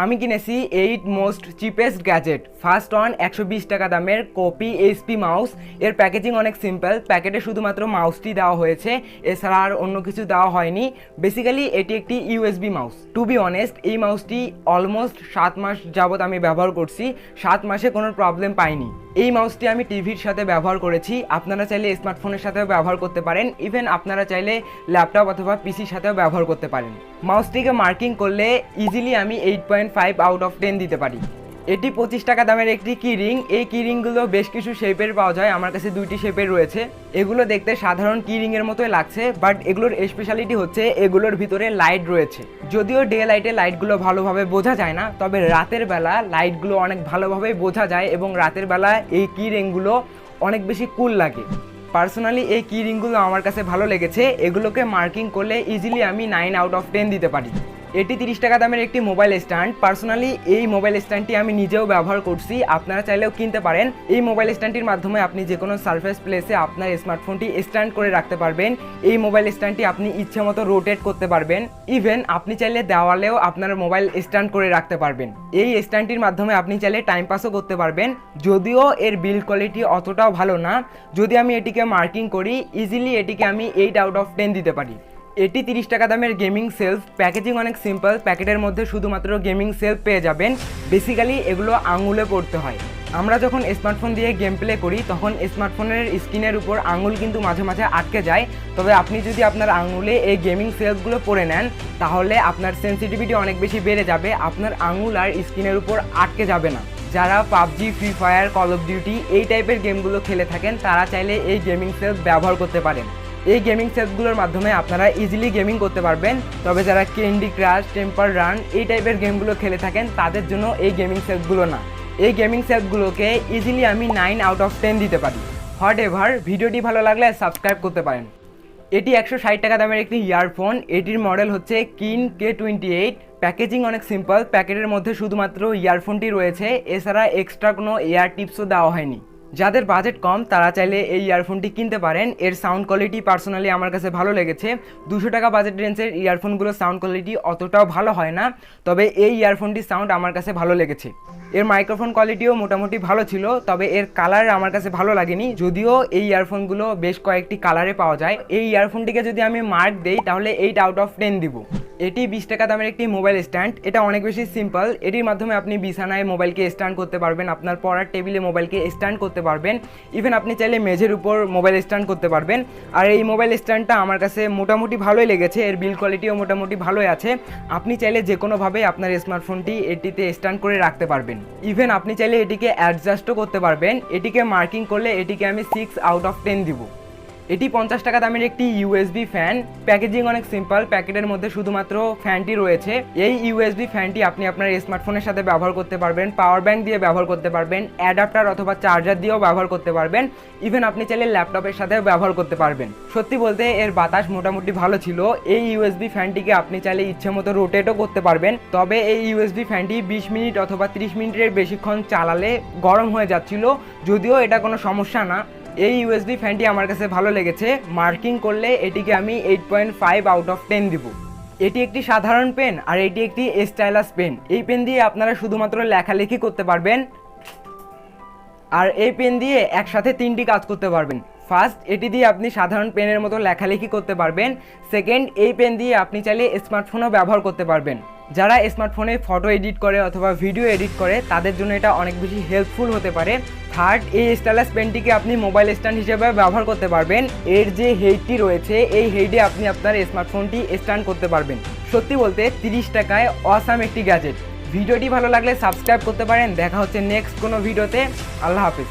আমি কিনেছি 8 most cheapest gadget. First one 120 টাকা দামের কপি এইচপি মাউস। এর প্যাকেজিং অনেক সিম্পল, প্যাকেটে শুধুমাত্র মাউসটি দেওয়া হয়েছে, এছাড়া আর অন্য কিছু দেওয়া হয়নি। বেসিক্যালি এটি একটি USB mouse. To be honest, এই মাউসটি অলমোস্ট 7 মাস যাবত আমি ব্যবহার করছি, 7 মাসে কোনো প্রবলেম পাইনি। এই মাউসটি আমি টিভির সাথে ব্যবহার করেছি, আপনারা চাইলে স্মার্টফোনের সাথেও ব্যবহার করতে পারেন, ইভেন আপনারা চাইলে ল্যাপটপ অথবা পিসির সাথেও ব্যবহার করতে পারেন। মাউসটিকে মার্কিং করলে ইজিলি আমি 8.5 আউট অফ 10 দিতে পারি। এটি 25 টাকা দামের একটি কি রিং। এই কি রিংগুলো বেশ কিছু শেপের পাওয়া যায়, আমার কাছে 2টি শেপের রয়েছে। এগুলো দেখতে সাধারণ কি রিংয়ের মতোই লাগছে, বাট এগুলোর স্পেশালিটি হচ্ছে এগুলোর ভিতরে লাইট রয়েছে। যদিও ডে লাইটে লাইটগুলো ভালোভাবে বোঝা যায় না, তবে রাতের বেলা লাইটগুলো অনেক ভালোভাবেই বোঝা যায় এবং রাতের বেলা এই কি রিংগুলো অনেক বেশি কুল লাগে। পার্সোনালি এই কি রিংগুলো আমার কাছে ভালো লেগেছে, এগুলোকে মার্কিং করলে ইজিলি আমি 9 আউট অফ 10 দিতে পারি। এটি 30 টাকা দামের একটি মোবাইল স্ট্যান্ড। পার্সোনালি এই মোবাইল স্ট্যান্ডটি আমি নিজেও ব্যবহার করছি, আপনারা চাইলেও কিনতে পারেন। এই মোবাইল স্ট্যান্ডটির মাধ্যমে আপনি যে কোনো সারফেস প্লেসে আপনার স্মার্টফোনটি স্ট্যান্ড করে রাখতে পারবেন। এই মোবাইল স্ট্যান্ডটি আপনি ইচ্ছে মতো রোটেট করতে পারবেন, ইভেন আপনি চাইলে দেওয়ালেও আপনার মোবাইল স্ট্যান্ড করে রাখতে পারবেন। এই স্ট্যান্ডটির মাধ্যমে আপনি চাইলে টাইম পাসও করতে পারবেন, যদিও এর বিল্ড কোয়ালিটি অতটাও ভালো না। যদি আমি এটিকে মার্কিং করি, ইজিলি এটিকে আমি 8 আউট অফ 10 দিতে পারি। এটি 30 টাকা দামের গেমিং সেলফ। প্যাকেজিং অনেক সিম্পল, প্যাকেটের মধ্যে শুধুমাত্র গেমিং সেলফ পেয়ে যাবেন। বেসিক্যালি এগুলো আঙুলে পড়তে হয়। আমরা যখন স্মার্টফোন দিয়ে গেম প্লে করি তখন স্মার্টফোনের স্ক্রিনের উপর আঙুল কিন্তু মাঝে মাঝে আটকে যায়, তবে আপনি যদি আপনার আঙুলে এই গেমিং সেলফগুলো পরে নেন তাহলে আপনার সেন্সিটিভিটি অনেক বেশি বেড়ে যাবে, আপনার আঙুল আর স্ক্রিনের উপর আটকে যাবে না। যারা PUBG, free fire, call of duty এই টাইপের গেমগুলো খেলে থাকেন তারা চাইলে এই গেমিং সেলফ ব্যবহার করতে পারেন। এই গেমিং সেটগুলোর মাধ্যমে আপনারা ইজিলি গেমিং করতে পারবেন, তবে যারা ক্যান্ডি ক্রাশ, টেম্পল রান এই টাইপের গেমগুলো খেলে থাকেন তাদের জন্য এই গেমিং সেটগুলো না। এই গেমিং সেটগুলোকে ইজিলি আমি 9 আউট অফ 10 দিতে পারি। হোয়াট এভার, ভিডিওটি ভালো লাগলে সাবস্ক্রাইব করতে পারেন। এটি 160 টাকা দামের একটি ইয়ারফোন। এটির মডেল হচ্ছে কিন K28। প্যাকেজিং অনেক সিম্পল, প্যাকেটের মধ্যে শুধুমাত্র ইয়ারফোনটি রয়েছে, এছাড়া এক্সট্রা কোনো এয়ার টিপসও দেওয়া হয়নি। যাদের বাজেট কম তারা চাইলে এই ইয়ারফোনটি কিনতে পারেন। এর সাউন্ড কোয়ালিটি পার্সোনালি আমার কাছে ভালো লেগেছে। 200 টাকা বাজেট রেঞ্জের ইয়ারফোনগুলোর সাউন্ড কোয়ালিটি অতটাও ভালো হয় না, তবে এই ইয়ারফোনটির সাউন্ড আমার কাছে ভালো লেগেছে। এর মাইক্রোফোন কোয়ালিটিও মোটামুটি ভালো ছিল, তবে এর কালার আমার কাছে ভালো লাগেনি, যদিও এই ইয়ারফোনগুলো বেশ কয়েকটি কালারে পাওয়া যায়। এই ইয়ারফোনটিকে যদি আমি মার্ক দেই তাহলে 8 আউট অফ 10 দিব। এটি 20 টাকা দামের একটি মোবাইল স্ট্যান্ড। এটা অনেক বেশি সিম্পল, এটির মাধ্যমে আপনি বিছানায় মোবাইলকে স্ট্যান্ড করতে পারবেন, আপনার পড়ার টেবিলে মোবাইলকে স্ট্যান্ড করতে পারবেন, ইভেন আপনি চাইলে মেঝের উপর মোবাইল স্ট্যান্ড করতে পারবেন। আর এই মোবাইল স্ট্যান্ডটা আমার কাছে মোটামুটি ভালোই লেগেছে, এর বিল্ড কোয়ালিটিও মোটামুটি ভালোই আছে। আপনি চাইলে যে কোনোভাবে আপনার স্মার্টফোনটি এটিতে স্ট্যান্ড করে রাখতে পারবেন, ইভেন আপনি চাইলে এটিকে অ্যাডজাস্টও করতে পারবেন। এটিকে মার্কিং করলে এটিকে আমি 6 আউট অফ 10 দিব। এটি 50 টাকা দামের একটি ইউএসবি ফ্যান। প্যাকেজিং অনেক সিম্পল, প্যাকেটের মধ্যে শুধুমাত্র ফ্যানটি রয়েছে। এই ইউএসবি ফ্যানটি আপনি আপনার স্মার্টফোনের সাথে ব্যবহার করতে পারবেন, পাওয়ার ব্যাংক দিয়ে ব্যবহার করতে পারবেন, অ্যাডাপ্টার অথবা চার্জার দিয়েও ব্যবহার করতে পারবেন, ইভেন আপনি চাইলে ল্যাপটপের সাথেও ব্যবহার করতে পারবেন। সত্যি বলতে এর বাতাস মোটামুটি ভালো ছিল। এই ইউএসবি ফ্যানটিকে আপনি চাইলে ইচ্ছে মতো রোটেটও করতে পারবেন, তবে এই ইউএসবি ফ্যানটি 20 মিনিট অথবা 30 মিনিটের বেশিক্ষণ চালালে গরম হয়ে যাচ্ছিল, যদিও এটা কোনো সমস্যা না। এই ইউএসবি ফ্যানটি আমার কাছে ভালো লেগেছে, মার্কিং করলে এটিকে আমি 8.5 আউট অফ 10 দিব। এটি একটি সাধারণ পেন আর এটি একটি স্টাইলাস পেন। এই পেন দিয়ে আপনারা শুধুমাত্র লেখালেখি করতে পারবেন, আর এই পেন দিয়ে একসাথে 3টি কাজ করতে পারবেন। ফার্স্ট, এটি দিয়ে আপনি সাধারণ পেনের মতো লেখালেখি করতে পারবেন। সেকেন্ড, এই পেন দিয়ে আপনি চাইলে স্মার্টফোনও ব্যবহার করতে পারবেন। যারা স্মার্টফোনে ফটো এডিট করে অথবা ভিডিও এডিট করে তাদের জন্য এটা অনেক বেশি হেল্পফুল হতে পারে। থার্ড, এই স্টাইলাস পেনটিকে আপনি মোবাইল স্ট্যান্ড হিসেবে ব্যবহার করতে পারবেন। এর যে হেডটি রয়েছে এই হেডে আপনি আপনার স্মার্টফোনটি স্ট্যান্ড করতে পারবেন। সত্যি বলতে 30 টাকায় অসাম একটি গ্যাজেট। ভিডিওটি ভালো লাগলে সাবস্ক্রাইব করতে পারেন। দেখা হচ্ছে নেক্সট কোনো ভিডিওতে। আল্লাহ হাফেজ।